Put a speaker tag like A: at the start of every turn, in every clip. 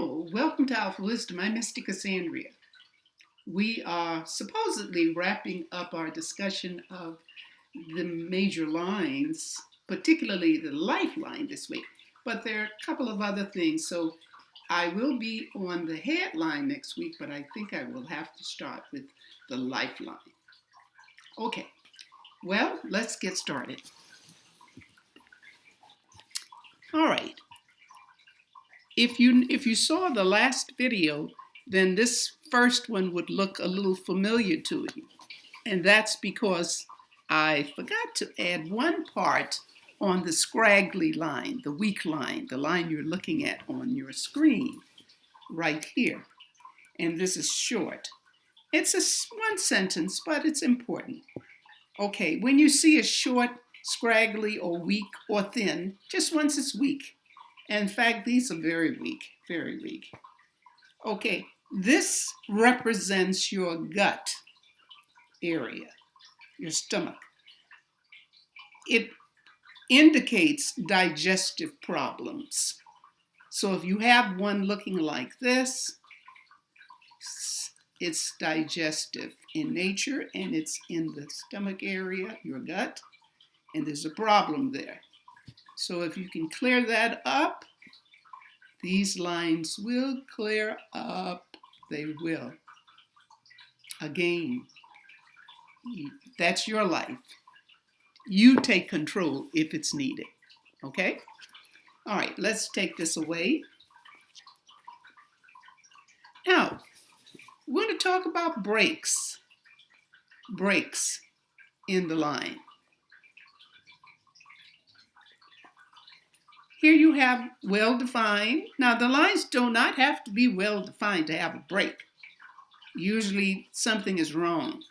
A: Hello, welcome to Alphawisdom. I'm Mystic Cassandria. We are supposedly wrapping up our discussion of the major lines, particularly the lifeline this week. But there are a couple of other things. So I will be on the headline next week, but I think I will have to start with the lifeline. Okay, well, let's get started. All right. If you saw the last video, then this first one would look a little familiar to you. And that's because I forgot to add one part on the scraggly line, the weak line, the line you're looking at on your screen right here. And this is short. It's one sentence, but it's important. Okay, when you see a short, scraggly, or weak, or thin, just once it's weak. In fact, these are very weak, very weak. Okay, this represents your gut area, your stomach. It indicates digestive problems. So if you have one looking like this, it's digestive in nature and it's in the stomach area, your gut, and there's a problem there. So if you can clear that up, these lines will clear up. They will. Again, that's your life. You take control if it's needed. Okay? All right, let's take this away. Now, we're going to talk about breaks. Breaks in the line. Here you have well-defined. Now, the lines do not have to be well-defined to have a break. Usually, something is wrong.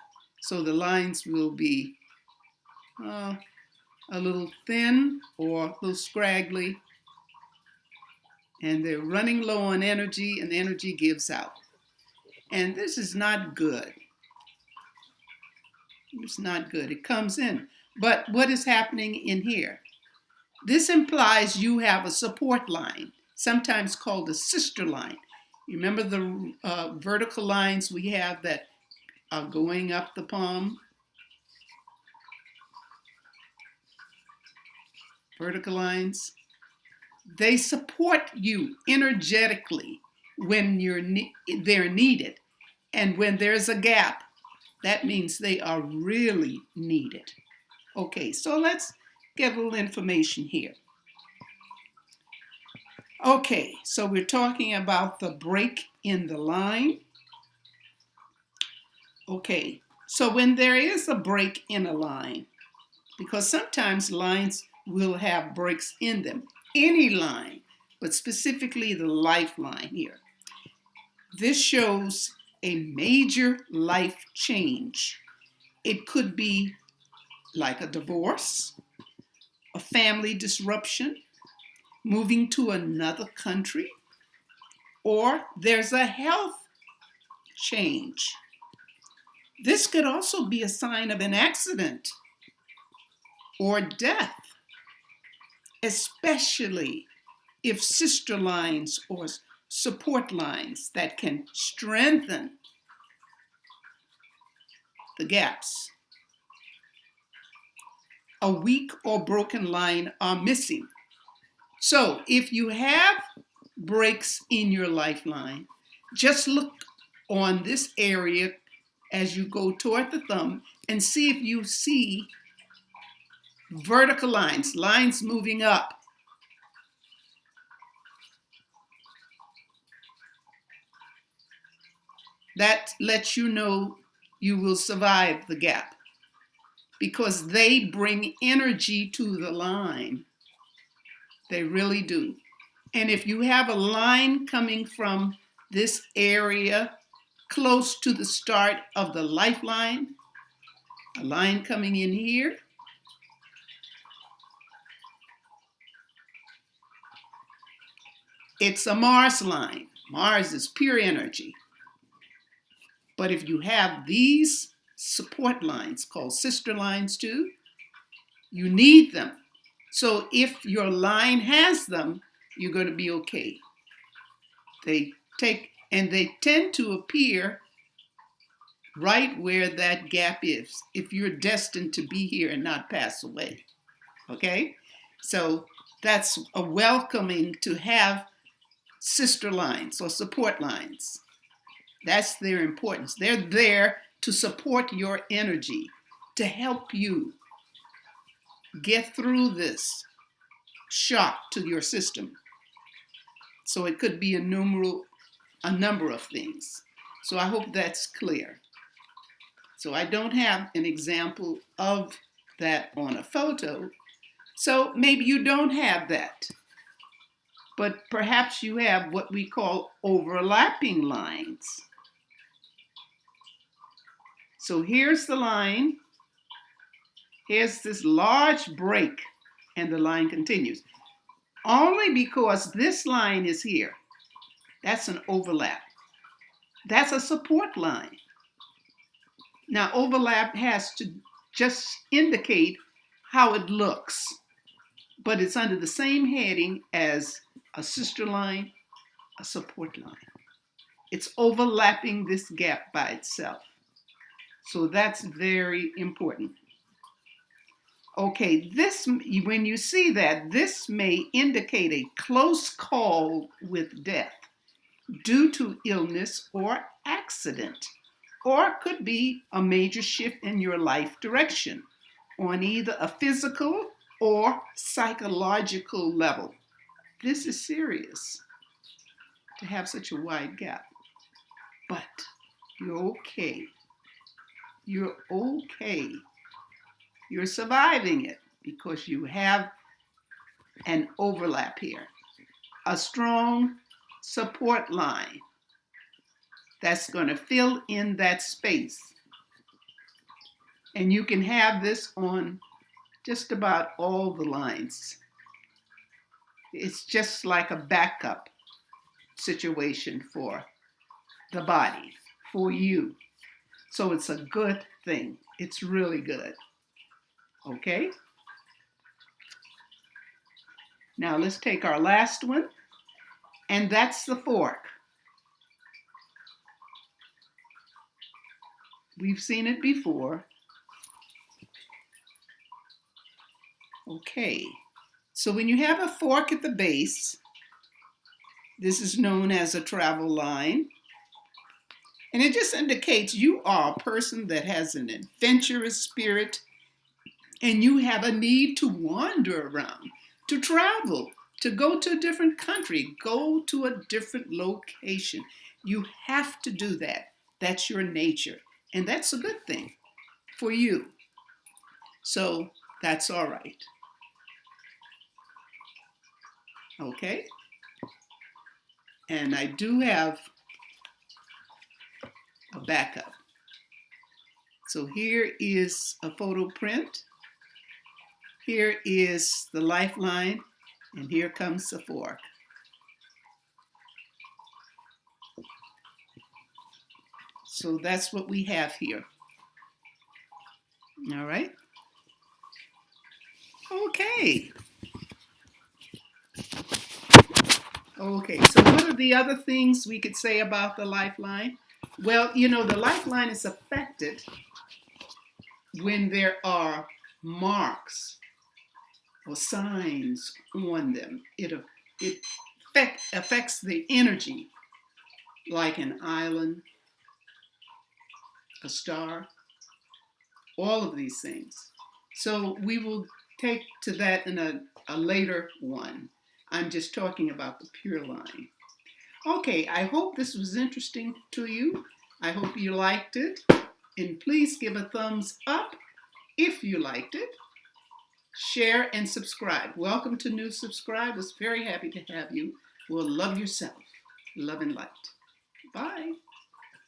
A: So the lines will be a little thin or a little scraggly. And they're running low on energy, and the energy gives out. And this is not good. It's not good. It comes in. But what is happening in here? This implies you have a support line, sometimes called a sister line. You remember the vertical lines we have that are going up the palm? Vertical lines. They support you energetically when they're needed. And when there's a gap, that means they are really needed. Okay, so let's get a little information here. Okay, so we're talking about the break in the line. Okay, so when there is a break in a line, because sometimes lines will have breaks in them, any line, but specifically the lifeline here. This shows a major life change. It could be like a divorce, a family disruption, moving to another country, or there's a health change. This could also be a sign of an accident or death, especially if sister lines or support lines that can strengthen the gaps. A weak or broken line are missing. So if you have breaks in your lifeline, just look on this area as you go toward the thumb and see if you see vertical lines, lines moving up. That lets you know you will survive the gap because they bring energy to the line. They really do. And if you have a line coming from this area close to the start of the lifeline, a line coming in here, it's a Mars line. Mars is pure energy. But if you have these support lines, called sister lines too, you need them. So if your line has them, you're going to be okay. They tend to appear right where that gap is, if you're destined to be here and not pass away. Okay? So that's a welcoming to have sister lines or support lines. That's their importance. They're there to support your energy, to help you get through this shock to your system. So it could be a number of things. So I hope that's clear. So I don't have an example of that on a photo. So maybe you don't have that. But perhaps you have what we call overlapping lines. So here's the line. Here's this large break, and the line continues. Only because this line is here. That's an overlap. That's a support line. Now, overlap has to just indicate how it looks, but it's under the same heading as a sister line, a support line. It's overlapping this gap by itself. So that's very important. Okay, when you see that, this may indicate a close call with death due to illness or accident, or could be a major shift in your life direction on either a physical or psychological level. This is serious to have such a wide gap, but you're okay. You're okay. You're surviving it because you have an overlap here, a strong support line that's going to fill in that space. And you can have this on just about all the lines. It's just like a backup situation for the body, for you. So it's a good thing. It's really good. Okay? Now let's take our last one, and that's the fork. We've seen it before. Okay, so when you have a fork at the base, this is known as a travel line. And it just indicates you are a person that has an adventurous spirit and you have a need to wander around, to travel, to go to a different country, go to a different location. You have to do that. That's your nature. And that's a good thing for you. So that's all right. Okay? And I do have a backup. So here is a photo print. Here is the lifeline, and here comes the fork. So that's what we have here. All right. Okay. Okay, so what are the other things we could say about the lifeline? Well, you know, the lifeline is affected when there are marks or signs on them. It affects the energy, like an island, a star, all of these things. So we will take to that in a later one. I'm just talking about the pure line. Okay, I hope this was interesting to you. I hope you liked it. And please give a thumbs up if you liked it. Share and subscribe. Welcome to new subscribers. Very happy to have you. Well, love yourself. Love and light. Bye.